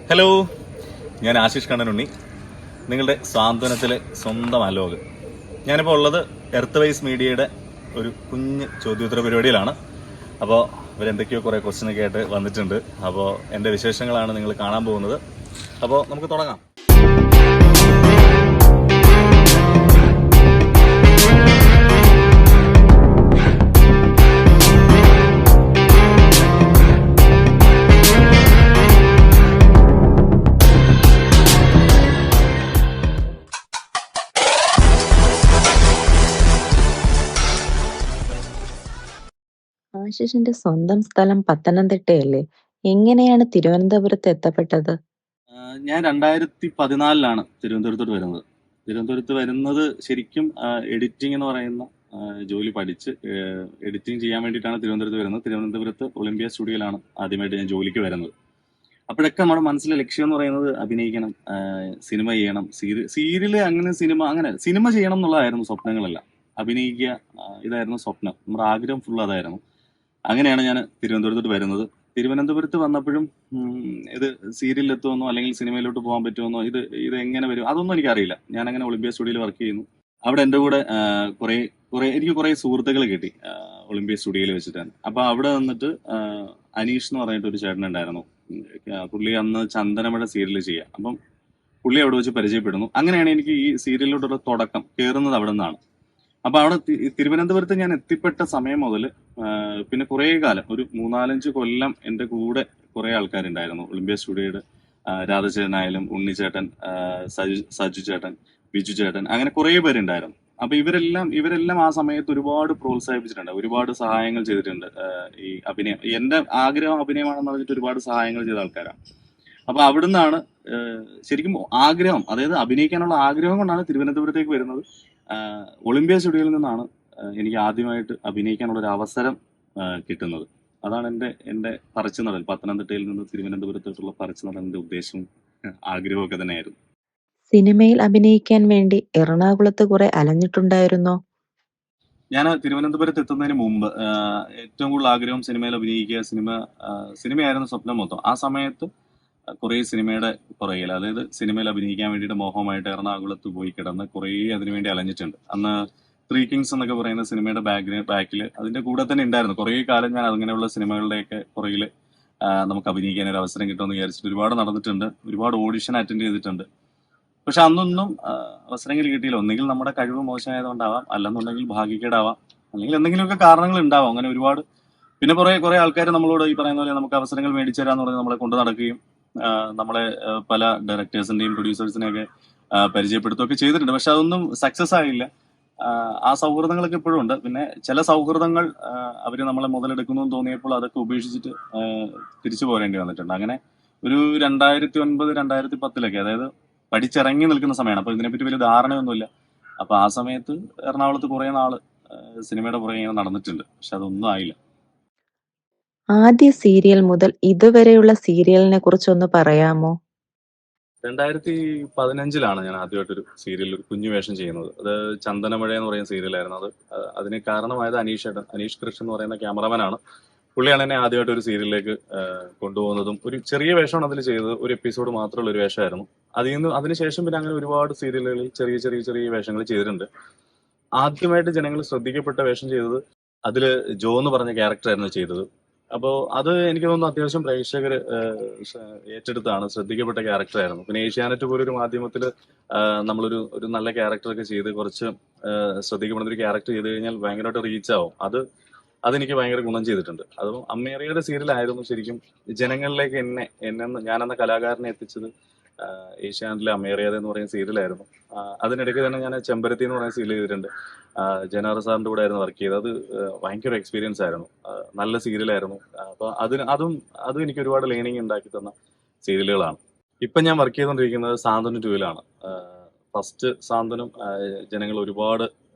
Hello, ഞാൻ ആശിഷ് കണ്ണനുണ്ണി, നിങ്ങളുടെ സാന്ത്വനത്തിലെ സ്വന്തം അലോക്. ഞാനിപ്പോൾ ഉള്ളത് എർത്ത് വൈസ് മീഡിയയുടെ ഒരു കുഞ്ഞ് ചോദ്യോത്തര പരിപാടിയിലാണ്. അപ്പോൾ ഇവരെന്തൊക്കെയോ കുറേ ക്വസ്റ്റ്യനൊക്കെ ആയിട്ട് വന്നിട്ടുണ്ട്. അപ്പോൾ എൻ്റെ വിശേഷങ്ങളാണ് നിങ്ങൾ കാണാൻ പോകുന്നത്. അപ്പോൾ നമുക്ക് തുടങ്ങാം. ആശിഷിന്റെ സ്വന്തം സ്ഥലം പത്തനംതിട്ടയല്ലേ? എങ്ങനെയാണ് തിരുവനന്തപുരത്ത് എത്തപ്പെട്ടത്? ഞാൻ 2014 തിരുവനന്തപുരത്തോട്ട് വരുന്നത്. തിരുവനന്തപുരത്ത് വരുന്നത് ശരിക്കും എഡിറ്റിംഗ് എന്ന് പറയുന്ന ജോലി പഠിച്ച് എഡിറ്റിംഗ് ചെയ്യാൻ വേണ്ടിയിട്ടാണ് തിരുവനന്തപുരത്ത് വരുന്നത്. തിരുവനന്തപുരത്ത് ഒളിമ്പിയ സ്റ്റുഡിയോയിലാണ് ആദ്യമായിട്ട് ഞാൻ ജോലിക്ക് വരുന്നത്. അപ്പോഴൊക്കെ നമ്മുടെ മനസ്സിലെ ലക്ഷ്യം എന്ന് പറയുന്നത് അഭിനയിക്കണം, സിനിമ ചെയ്യണം, സീരിയല്, അങ്ങനെ സിനിമ ചെയ്യണം എന്നുള്ളതായിരുന്നു സ്വപ്നങ്ങളെല്ലാം. അഭിനയിക്കുക, ഇതായിരുന്നു സ്വപ്നം. നമ്മുടെ ആഗ്രഹം ഫുൾ അതായിരുന്നു. അങ്ങനെയാണ് ഞാൻ തിരുവനന്തപുരത്തോട്ട് വരുന്നത്. തിരുവനന്തപുരത്ത് വന്നപ്പോഴും ഇത് സീരിയലിൽ എത്തുമെന്നോ അല്ലെങ്കിൽ സിനിമയിലോട്ട് പോകാൻ പറ്റുമെന്നോ, ഇത് എങ്ങനെ വരും, അതൊന്നും എനിക്കറിയില്ല. ഞാൻ അങ്ങനെ ഒളിമ്പിയ സ്റ്റുഡിയോയിൽ വർക്ക് ചെയ്യുന്നു. അവിടെ എൻ്റെ കൂടെ എനിക്ക് കുറെ സുഹൃത്തുക്കൾ കിട്ടി ഒളിമ്പിയ സ്റ്റുഡിയോയിൽ വെച്ചിട്ടാണ്. അപ്പൊ അവിടെ വന്നിട്ട് അനീഷ് എന്ന് പറഞ്ഞിട്ട് ഒരു ചേട്ടൻ ഉണ്ടായിരുന്നു. പുള്ളി അന്ന് ചന്ദനമഴ സീരിയൽ ചെയ്യാം. അപ്പം പുള്ളി അവിടെ വെച്ച് പരിചയപ്പെടുന്നു. അങ്ങനെയാണ് എനിക്ക് ഈ സീരിയലിലോട്ടുള്ള തുടക്കം കയറുന്നത് അവിടെ നിന്നാണ്. അപ്പൊ അവിടെ തിരുവനന്തപുരത്ത് ഞാൻ എത്തിപ്പെട്ട സമയം മുതൽ പിന്നെ കുറെ കാലം, ഒരു 3-4 കൊല്ലം എൻ്റെ കൂടെ കുറെ ആൾക്കാരുണ്ടായിരുന്നു. ഒളിമ്പിയ സ്റ്റുഡിയോയുടെ രാധചേട്ടനായാലും ഉണ്ണിച്ചേട്ടൻ, സജു ചേട്ടൻ, ബിജു ചേട്ടൻ, അങ്ങനെ കുറെ പേരുണ്ടായിരുന്നു. അപ്പൊ ഇവരെല്ലാം ആ സമയത്ത് ഒരുപാട് പ്രോത്സാഹിപ്പിച്ചിട്ടുണ്ട്, ഒരുപാട് സഹായങ്ങൾ ചെയ്തിട്ടുണ്ട്. ഈ അഭിനയം, എന്റെ ആഗ്രഹം അഭിനയമാണെന്ന് പറഞ്ഞിട്ട് ഒരുപാട് സഹായങ്ങൾ ചെയ്ത ആൾക്കാരാണ്. അപ്പൊ അവിടുന്നാണ് ശരിക്കും ആഗ്രഹം, അതായത് അഭിനയിക്കാനുള്ള ആഗ്രഹം കൊണ്ടാണ് തിരുവനന്തപുരത്തേക്ക് വരുന്നത്. ഒളിമ്പിയ സ്റ്റുഡിയോയിൽ നിന്നാണ് എനിക്ക് ആദ്യമായിട്ട് അഭിനയിക്കാനുള്ള ഒരു അവസരം കിട്ടുന്നത്. അതാണ് എൻ്റെ പറിച്ചു നടൽ. പത്തനംതിട്ടയിൽ നിന്ന് തിരുവനന്തപുരത്തോട്ടുള്ള പറിച്ചു നടലിന്റെ ഉദ്ദേശവും ആഗ്രഹമൊക്കെ തന്നെയായിരുന്നു. സിനിമയിൽ അഭിനയിക്കാൻ വേണ്ടി എറണാകുളത്ത് കുറെ അലഞ്ഞിട്ടുണ്ടായിരുന്നോ? ഞാൻ തിരുവനന്തപുരത്ത് എത്തുന്നതിന് മുമ്പ് ഏറ്റവും കൂടുതൽ ആഗ്രഹം സിനിമയിൽ അഭിനയിക്കുക, സിനിമയായിരുന്നു സ്വപ്നം മൊത്തം. ആ സമയത്ത് കുറേ സിനിമയുടെ പുറകിൽ, അതായത് സിനിമയിൽ അഭിനയിക്കാൻ വേണ്ടിയിട്ട് മോഹമായിട്ട് എറണാകുളത്ത് പോയി കിടന്ന് കുറേ അതിനുവേണ്ടി അലഞ്ഞിട്ടുണ്ട്. അന്ന് 3 കിങ്സ് എന്നൊക്കെ പറയുന്ന സിനിമയുടെ ബാക്കിൽ അതിന്റെ കൂടെ തന്നെ ഉണ്ടായിരുന്നു. കുറേ കാലം ഞാൻ അങ്ങനെയുള്ള സിനിമകളുടെയൊക്കെ പുറകിൽ നമുക്ക് അഭിനയിക്കാൻ ഒരു അവസരം കിട്ടുമെന്ന് വിചാരിച്ചിട്ട് ഒരുപാട് നടന്നിട്ടുണ്ട്. ഒരുപാട് ഓഡിഷൻ അറ്റൻഡ് ചെയ്തിട്ടുണ്ട്. പക്ഷെ അന്നൊന്നും അവസരങ്ങൾ കിട്ടിയില്ല. ഒന്നെങ്കിൽ നമ്മുടെ കഴിവ് മോശമായതുകൊണ്ടാവാം, അല്ലെന്നുണ്ടെങ്കിൽ ഭാഗ്യക്കേടാവാം, അല്ലെങ്കിൽ എന്തെങ്കിലുമൊക്കെ കാരണങ്ങൾ ഉണ്ടാവാം. അങ്ങനെ ഒരുപാട്. പിന്നെ കുറെ ആൾക്കാർ നമ്മളോട് ഈ പറയുന്ന പോലെ നമുക്ക് അവസരങ്ങൾ മേടിച്ചു തരാന്ന് പറഞ്ഞ് നമ്മളെ കൊണ്ട് നടക്കുകയും നമ്മളെ പല ഡയറക്ടേഴ്സിന്റെയും പ്രൊഡ്യൂസേഴ്സിനെയൊക്കെ പരിചയപ്പെടുത്തുകയൊക്കെ ചെയ്തിട്ടുണ്ട്. പക്ഷെ അതൊന്നും സക്സസ് ആയില്ല. ആ സൗഹൃദങ്ങളൊക്കെ ഇപ്പോഴും ഉണ്ട്. പിന്നെ ചില സൗഹൃദങ്ങൾ അവര് നമ്മളെ മുതലെടുക്കുന്നു എന്ന് തോന്നിയപ്പോൾ അതൊക്കെ ഉപേക്ഷിച്ചിട്ട് തിരിച്ചു പോരേണ്ടി വന്നിട്ടുണ്ട്. അങ്ങനെ ഒരു 2009, 2010, അതായത് പഠിച്ചിറങ്ങി നിൽക്കുന്ന സമയമാണ്. അപ്പൊ ഇതിനെപ്പറ്റി വലിയ ധാരണയൊന്നുമില്ല. അപ്പൊ ആ സമയത്ത് എറണാകുളത്ത് കുറെ നാള് സിനിമയുടെ പുറകെ ഇങ്ങനെ നടന്നിട്ടുണ്ട്. പക്ഷെ അതൊന്നും ആയില്ല. ആദ്യ സീരിയൽ മുതൽ ഇതുവരെയുള്ള സീരിയലിനെ കുറിച്ചൊന്ന് പറയാമോ? 2015 ഞാൻ ആദ്യമായിട്ടൊരു സീരിയലിൽ ഒരു കുഞ്ഞു വേഷം ചെയ്യുന്നത്. അത് ചന്ദനമഴ എന്ന് പറയുന്ന സീരിയലായിരുന്നു. അതിന് കാരണമായത് അനീഷ് കൃഷ്ണൻ എന്ന് പറയുന്ന ക്യാമറമാനാണ്. പുള്ളിയാണ് എന്നെ ആദ്യമായിട്ട് ഒരു സീരിയലിലേക്ക് കൊണ്ടുപോകുന്നതും. ഒരു ചെറിയ വേഷമാണ് അതിൽ ചെയ്തത്. ഒരു എപ്പിസോഡ് മാത്രമുള്ള ഒരു വേഷമായിരുന്നു. അതിനുശേഷം പിന്നെ അങ്ങനെ ഒരുപാട് സീരിയലുകളിൽ ചെറിയ ചെറിയ ചെറിയ വേഷങ്ങൾ ചെയ്തിട്ടുണ്ട്. ആദ്യമായിട്ട് ജനങ്ങൾ ശ്രദ്ധിക്കപ്പെട്ട വേഷം ചെയ്തത് അതില് ജോ എന്ന് പറഞ്ഞ ക്യാരക്ടറായിരുന്നു ചെയ്തത്. അപ്പോൾ അത് എനിക്ക് തോന്നുന്നു അത്യാവശ്യം പ്രേക്ഷകർ ഏറ്റെടുത്താണ്, ശ്രദ്ധിക്കപ്പെട്ട ക്യാരക്ടറായിരുന്നു. പിന്നെ ഏഷ്യാനെറ്റ് പോലൊരു മാധ്യമത്തിൽ നമ്മളൊരു നല്ല ക്യാരക്ടറൊക്കെ ചെയ്ത് കുറച്ച് ശ്രദ്ധിക്കപ്പെടുന്ന ഒരു ക്യാരക്ടർ ചെയ്ത് കഴിഞ്ഞാൽ ഭയങ്കരമായിട്ട് റീച്ച് ആവും. അതെനിക്ക് ഭയങ്കര ഗുണം ചെയ്തിട്ടുണ്ട്. അതും അമ്മേറിയുടെ സീരിയലായിരുന്നു ശരിക്കും ജനങ്ങളിലേക്ക് ഞാനെന്ന കലാകാരനെ എത്തിച്ചത്. ഏഷ്യാനെറ്റിലെ അമ്മേറിയാതെ എന്ന് പറയുന്ന സീരിയലായിരുന്നു. അതിനിടയ്ക്ക് തന്നെ ഞാൻ ചെമ്പരത്തി എന്ന് പറയുന്ന സീരിയൽ ചെയ്തിട്ടുണ്ട്. ജനറൽ സാറിന്റെ കൂടെ ആയിരുന്നു വർക്ക് ചെയ്തത്. അത് ഭയങ്കര എക്സ്പീരിയൻസ് ആയിരുന്നു. നല്ല സീരിയലായിരുന്നു. അപ്പൊ അതും എനിക്ക് ഒരുപാട് ലേണിംഗ് ഉണ്ടാക്കി തന്ന സീരിയലുകളാണ്. ഇപ്പൊ ഞാൻ വർക്ക് ചെയ്തുകൊണ്ടിരിക്കുന്നത് സാന്ത്വനം 2-ലാണ്. ഫസ്റ്റ് സാന്ത്വനം ജനങ്ങൾ ഒരുപാട്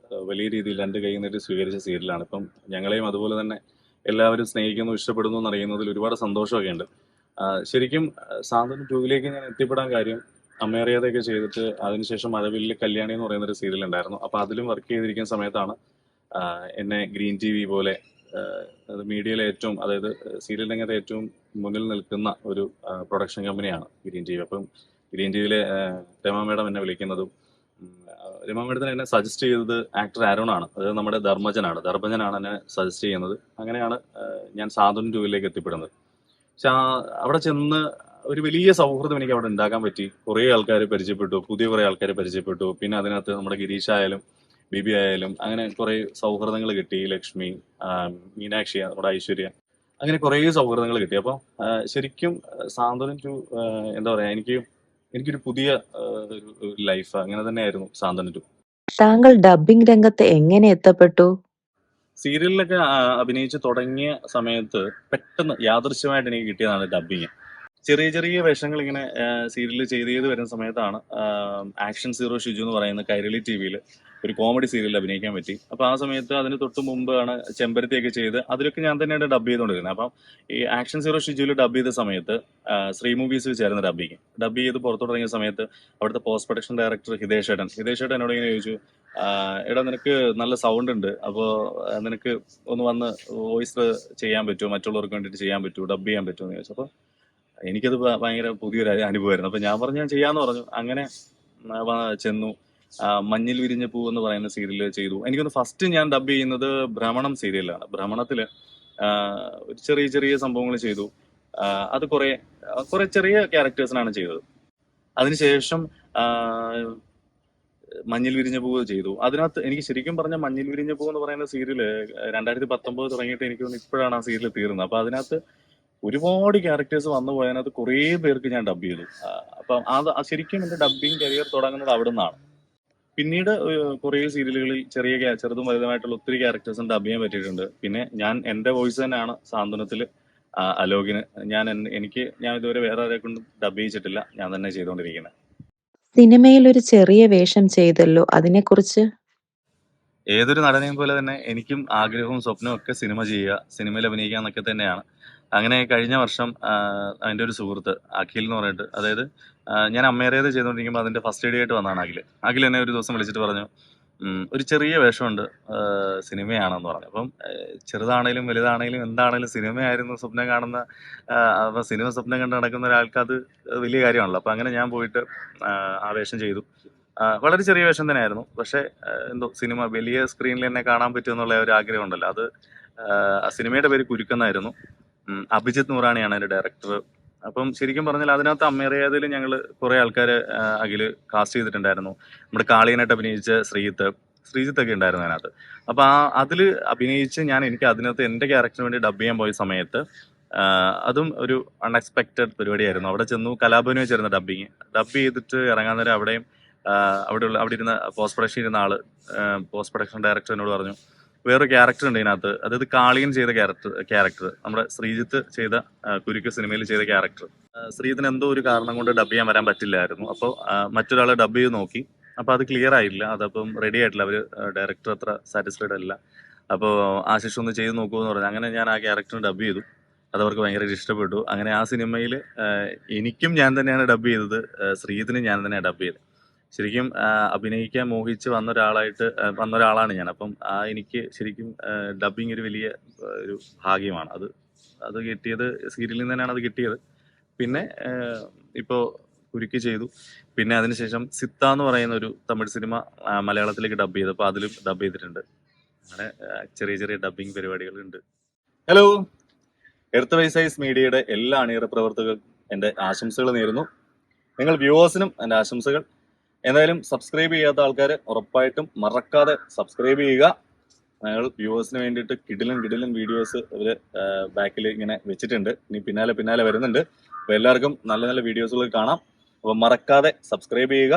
വലിയ രീതിയിൽ 2 കൈ നീട്ടി സ്വീകരിച്ച സീരിയലാണ്. ഇപ്പം ഞങ്ങളെയും അതുപോലെ തന്നെ എല്ലാവരും സ്നേഹിക്കുന്നു, ഇഷ്ടപ്പെടുന്നു എന്നറിയുന്നതിൽ ഒരുപാട് സന്തോഷമൊക്കെ ഉണ്ട്. ശരിക്കും സാന്ത്വനം 2-ലേക്ക് ഞാൻ എത്തിപ്പെടാൻ കാര്യം അമ്മേറിയാതെയൊക്കെ ചെയ്തിട്ട് അതിനുശേഷം മഴവില്ലിലെ കല്യാണി എന്ന് പറയുന്ന ഒരു സീരിയൽ ഉണ്ടായിരുന്നു. അപ്പൊ അതിലും വർക്ക് ചെയ്തിരിക്കുന്ന സമയത്താണ് എന്നെ ഗ്രീൻ TV പോലെ മീഡിയയിലെ ഏറ്റവും, അതായത് സീരിയൽ രംഗത്തെ ഏറ്റവും മുന്നിൽ നിൽക്കുന്ന ഒരു പ്രൊഡക്ഷൻ കമ്പനിയാണ് ഗ്രീൻ ടി വി. അപ്പം ഗ്രീൻ ടി വിയിലെ രമ മേഡം എന്നെ വിളിക്കുന്നതും രമ മേഡത്തിന് എന്നെ സജസ്റ്റ് ചെയ്തത് ആക്ടർ ആരോണാണ്. അതായത് നമ്മുടെ ധർമ്മജനാണ് എന്നെ സജസ്റ്റ് ചെയ്യുന്നത്. അങ്ങനെയാണ് ഞാൻ സാന്ത്വനം 2 എത്തിപ്പെടുന്നത്. പക്ഷെ അവിടെ ചെന്ന് ഒരു വലിയ സൗഹൃദം എനിക്ക് അവിടെ ഉണ്ടാക്കാൻ പറ്റി. കുറേ ആൾക്കാരെ പരിചയപ്പെട്ടു, പുതിയ കുറേ ആൾക്കാരെ പരിചയപ്പെട്ടു. പിന്നെ അതിനകത്ത് നമ്മുടെ ഗിരീഷ് ആയാലും ബിബി ആയാലും അങ്ങനെ കുറേ സൗഹൃദങ്ങൾ കിട്ടി. ലക്ഷ്മി, മീനാക്ഷി, നമ്മുടെ ഐശ്വര്യ, അങ്ങനെ കുറേ സൗഹൃദങ്ങൾ കിട്ടി. അപ്പോൾ ശരിക്കും സാന്ത്വനം 2 എന്താ പറയുക, എനിക്കൊരു പുതിയ ഒരു ലൈഫ് അങ്ങനെ തന്നെയായിരുന്നു സാന്ത്വനം 2. താങ്കൾ ഡബ്ബിംഗ് രംഗത്ത് എങ്ങനെ എത്തപ്പെട്ടു? സീരിയലിലൊക്കെ അഭിനയിച്ച് തുടങ്ങിയ സമയത്ത് പെട്ടെന്ന് യാദൃശ്യമായിട്ട് എനിക്ക് കിട്ടിയതാണ് ഡബ്ബിങ്. ചെറിയ ചെറിയ വേഷങ്ങൾ ഇങ്ങനെ സീരിയൽ ചെയ്ത് വരുന്ന സമയത്താണ് ആക്ഷൻ സീറോ ഷിജു എന്ന് പറയുന്ന കൈരളി ടി വിയിൽ ഒരു കോമഡി സീരിയലിൽ അഭിനയിക്കാൻ പറ്റി. അപ്പോൾ ആ സമയത്ത് അതിന് തൊട്ട് മുമ്പാണ് ചെമ്പരത്തിയൊക്കെ ചെയ്ത് അതിലൊക്കെ ഞാൻ തന്നെയാണ് ഡബ് ചെയ്തുകൊണ്ടിരുന്നത്. അപ്പം ഈ ആക്ഷൻ സീറോ ഷിജുവിൽ ഡബ് ചെയ്ത സമയത്ത് ശ്രീ മൂവീസിൽ ചേർന്ന് ഡബ് ചെയ്ത് പുറത്തു തുടങ്ങിയ സമയത്ത് അവിടുത്തെ പോസ്റ്റ് പ്രൊഡക്ഷൻ ഡയറക്ടർ ഹിതേഷ് ഏട്ടൻ എന്നോട് ഇങ്ങനെ ചോദിച്ചു, എടാ നിനക്ക് നല്ല സൗണ്ട് ഉണ്ട്, അപ്പോൾ നിനക്ക് ഒന്ന് വന്ന് വോയിസ് ചെയ്യാൻ പറ്റുമോ, മറ്റുള്ളവർക്ക് വേണ്ടിയിട്ട് ചെയ്യാൻ പറ്റുമോ, ഡബ് ചെയ്യാൻ പറ്റുമോ എന്ന് ചോദിച്ചു. അപ്പോൾ എനിക്കത് ഭയങ്കര പുതിയൊരു അനുഭവമായിരുന്നു. അപ്പം ഞാൻ പറഞ്ഞു ഞാൻ ചെയ്യാമെന്ന് പറഞ്ഞു. അങ്ങനെ ചെന്നു. മഞ്ഞിൽ വിരിഞ്ഞ പൂ എന്ന് പറയുന്ന സീരിയൽ ചെയ്തു. എനിക്കൊന്ന് ഫസ്റ്റ് ഞാൻ ഡബ് ചെയ്യുന്നത് ഭ്രമണം സീരിയലാണ്. ഭ്രമണത്തിൽ ഒരു ചെറിയ ചെറിയ സംഭവങ്ങൾ ചെയ്തു. അത് കുറെ ചെറിയ ക്യാരക്ടേഴ്സിനാണ് ചെയ്തത്. അതിനുശേഷം മഞ്ഞിൽ വിരിഞ്ഞ പൂവ് ചെയ്തു. അതിനകത്ത് എനിക്ക് ശരിക്കും പറഞ്ഞ മഞ്ഞിൽ വിരിഞ്ഞ പൂ എന്ന് പറയുന്ന സീരിയല് 2019 തുടങ്ങിയിട്ട് എനിക്ക് തോന്നുന്നു ഇപ്പോഴാണ് ആ സീരിയൽ തീർന്നത്. അപ്പൊ അതിനകത്ത് ഒരുപാട് ക്യാരക്ടേഴ്സ് വന്നു പോയതിനകത്ത് കുറേ പേർക്ക് ഞാൻ ഡബ് ചെയ്തു. അപ്പം അത് ശരിക്കും എന്റെ ഡബിങ് കരിയർ തുടങ്ങുന്നത് അവിടെ നിന്നാണ്. പിന്നീട് കുറേ സീരിയലുകളിൽ ചെറുതും വലുതുമായിട്ടുള്ള ഒത്തിരി ക്യാരക്ടേഴ്സും ഡബ് ചെയ്യാൻ പറ്റിയിട്ടുണ്ട്. പിന്നെ ഞാൻ എന്റെ വോയിസ് തന്നെയാണ് സാന്ത്വനത്തിൽ അലോകിന്. ഞാൻ ഇതുവരെ വേറെ ആരെ കൊണ്ടും ഡബ് ചെയ്യിച്ചിട്ടില്ല, ഞാൻ തന്നെ ചെയ്തുകൊണ്ടിരിക്കുന്നത്. സിനിമയിൽ ഒരു ചെറിയ വേഷം ചെയ്തല്ലോ, അതിനെക്കുറിച്ച്? ഏതൊരു നടനെയും പോലെ തന്നെ എനിക്കും ആഗ്രഹവും സ്വപ്നവും ഒക്കെ സിനിമ ചെയ്യുക, സിനിമയിൽ അഭിനയിക്കുക എന്നൊക്കെ തന്നെയാണ്. അങ്ങനെ കഴിഞ്ഞ വർഷം അതിൻ്റെ ഒരു സുഹൃത്ത് അഖിൽ എന്ന് പറഞ്ഞിട്ട്, അതായത് ഞാൻ അമ്മേരേത് ചെയ്തുകൊണ്ടിരിക്കുമ്പോൾ അതിൻ്റെ ഫസ്റ്റ് എയ്ഡ് ആയിട്ട് വന്നതാണ് അഖിൽ എന്നെ ഒരു ദിവസം വിളിച്ചിട്ട് പറഞ്ഞു, ഒരു ചെറിയ വേഷമുണ്ട്, സിനിമയാണെന്ന് പറഞ്ഞു. അപ്പം ചെറുതാണേലും വലുതാണേലും എന്താണേലും സിനിമയായിരുന്നു സ്വപ്നം കാണുന്ന, അപ്പം സിനിമ സ്വപ്നം കണ്ട് നടക്കുന്ന ഒരാൾക്ക് അത് വലിയ കാര്യമാണല്ലോ. അപ്പം അങ്ങനെ ഞാൻ പോയിട്ട് ആ വേഷം ചെയ്തു. വളരെ ചെറിയ വേഷം തന്നെയായിരുന്നു. പക്ഷേ എന്തോ സിനിമ വലിയ സ്ക്രീനിൽ എന്നെ കാണാൻ പറ്റുമെന്നുള്ള ഒരു ആഗ്രഹം ഉണ്ടല്ലോ, അത് ആ സിനിമയുടെ പേര് കുരുക്കെന്നായിരുന്നു. അഭിജിത്ത് നൂറാണിയാണ് അതിന്റെ ഡയറക്ടർ. അപ്പം ശരിക്കും പറഞ്ഞാൽ അതിനകത്ത് അമ്മേറിയാതിൽ ഞങ്ങൾ കുറെ ആൾക്കാരെ അഖില് കാസ്റ്റ് ചെയ്തിട്ടുണ്ടായിരുന്നു. നമ്മുടെ കാളിയനായിട്ട് അഭിനയിച്ച ശ്രീജിത്തൊക്കെ ഉണ്ടായിരുന്നു അതിനകത്ത്. അപ്പൊ അതിൽ അഭിനയിച്ച് എനിക്ക് അതിനകത്ത് എന്റെ ക്യാരക്ടറിന് വേണ്ടി ഡബ് ചെയ്യാൻ പോയ സമയത്ത് അതും ഒരു അൺഎക്സ്പെക്റ്റഡ് പരിപാടിയായിരുന്നു. അവിടെ ചെന്നു, കലാഭവന് വെച്ചിരുന്ന ഡബ് ചെയ്തിട്ട് ഇറങ്ങാൻ നേരം അവിടെ ഇരുന്ന പോസ്റ്റ് പ്രൊഡക്ഷൻ ഡയറക്ടർ എന്നോട് പറഞ്ഞു, വേറൊരു ക്യാരക്ടർ ഉണ്ട് ഇതിനകത്ത്, അതായത് കാളിയൻ ചെയ്ത ക്യാരക്ടർ നമ്മുടെ ശ്രീജിത്ത് ചെയ്ത കുരുക്ക് സിനിമയിൽ ചെയ്ത ക്യാരക്ടർ, ശ്രീജിത്തിന് എന്തോ ഒരു കാരണം കൊണ്ട് ഡബ് ചെയ്യാൻ വരാൻ പറ്റില്ലായിരുന്നു. അപ്പോൾ മറ്റൊരാളെ ഡബ് ചെയ്ത് നോക്കി. അപ്പോൾ അത് ക്ലിയർ ആയില്ല, അതപ്പം റെഡി ആയിട്ടില്ല, അവർ ഡയറക്ടർ അത്ര സാറ്റിസ്ഫൈഡ് അല്ല. അപ്പോൾ ആശിഷ് ഒന്ന് ചെയ്ത് നോക്കൂ എന്ന് പറഞ്ഞു. അങ്ങനെ ഞാൻ ആ ക്യാരക്ടറിന് ഡബ് ചെയ്തു. അതവർക്ക് ഭയങ്കരമായിട്ട് ഇഷ്ടപ്പെട്ടു. അങ്ങനെ ആ സിനിമയിൽ എനിക്കും ഞാൻ തന്നെയാണ് ഡബ് ചെയ്തത്, ശ്രീജിത്തിനും ഞാൻ തന്നെയാണ് ഡബ് ചെയ്തത്. ശരിക്കും അഭിനയിക്കാൻ മോഹിച്ച് വന്ന ഒരാളാണ് ഞാൻ. അപ്പം എനിക്ക് ശരിക്കും ഡബിങ് ഒരു വലിയ ഒരു ഭാഗ്യമാണ്. അത് കിട്ടിയത് സീരിയലിൽ നിന്ന് തന്നെയാണ് അത് കിട്ടിയത്. പിന്നെ ഇപ്പോൾ കുരുക്കി ചെയ്തു. പിന്നെ അതിനുശേഷം സിത്ത എന്ന് പറയുന്ന ഒരു തമിഴ് സിനിമ മലയാളത്തിലേക്ക് ഡബ് ചെയ്തപ്പോൾ അതിലും ഡബ് ചെയ്തിട്ടുണ്ട്. അങ്ങനെ ചെറിയ ചെറിയ ഡബിങ് പരിപാടികളുണ്ട്. ഹലോ, എർത്ത് വൈസൈസ് മീഡിയയുടെ എല്ലാ അണിയറ പ്രവർത്തകർക്കും എൻ്റെ ആശംസകൾ നേരുന്നു. നിങ്ങൾ വ്യൂവേഴ്സിനും എൻ്റെ ആശംസകൾ. എന്തായാലും സബ്സ്ക്രൈബ് ചെയ്യാത്ത ആൾക്കാർ ഉറപ്പായിട്ടും മറക്കാതെ സബ്സ്ക്രൈബ് ചെയ്യുക. ഞങ്ങൾ വ്യൂവേഴ്സിന് വേണ്ടിയിട്ട് കിടിലൻ വീഡിയോസ് ഇവര് ബാക്കിൽ ഇങ്ങനെ വെച്ചിട്ടുണ്ട്. ഇനി പിന്നാലെ വരുന്നുണ്ട്. അപ്പോൾ എല്ലാവർക്കും നല്ല നല്ല വീഡിയോസുകൾ കാണാം. അപ്പോൾ മറക്കാതെ സബ്സ്ക്രൈബ് ചെയ്യുക.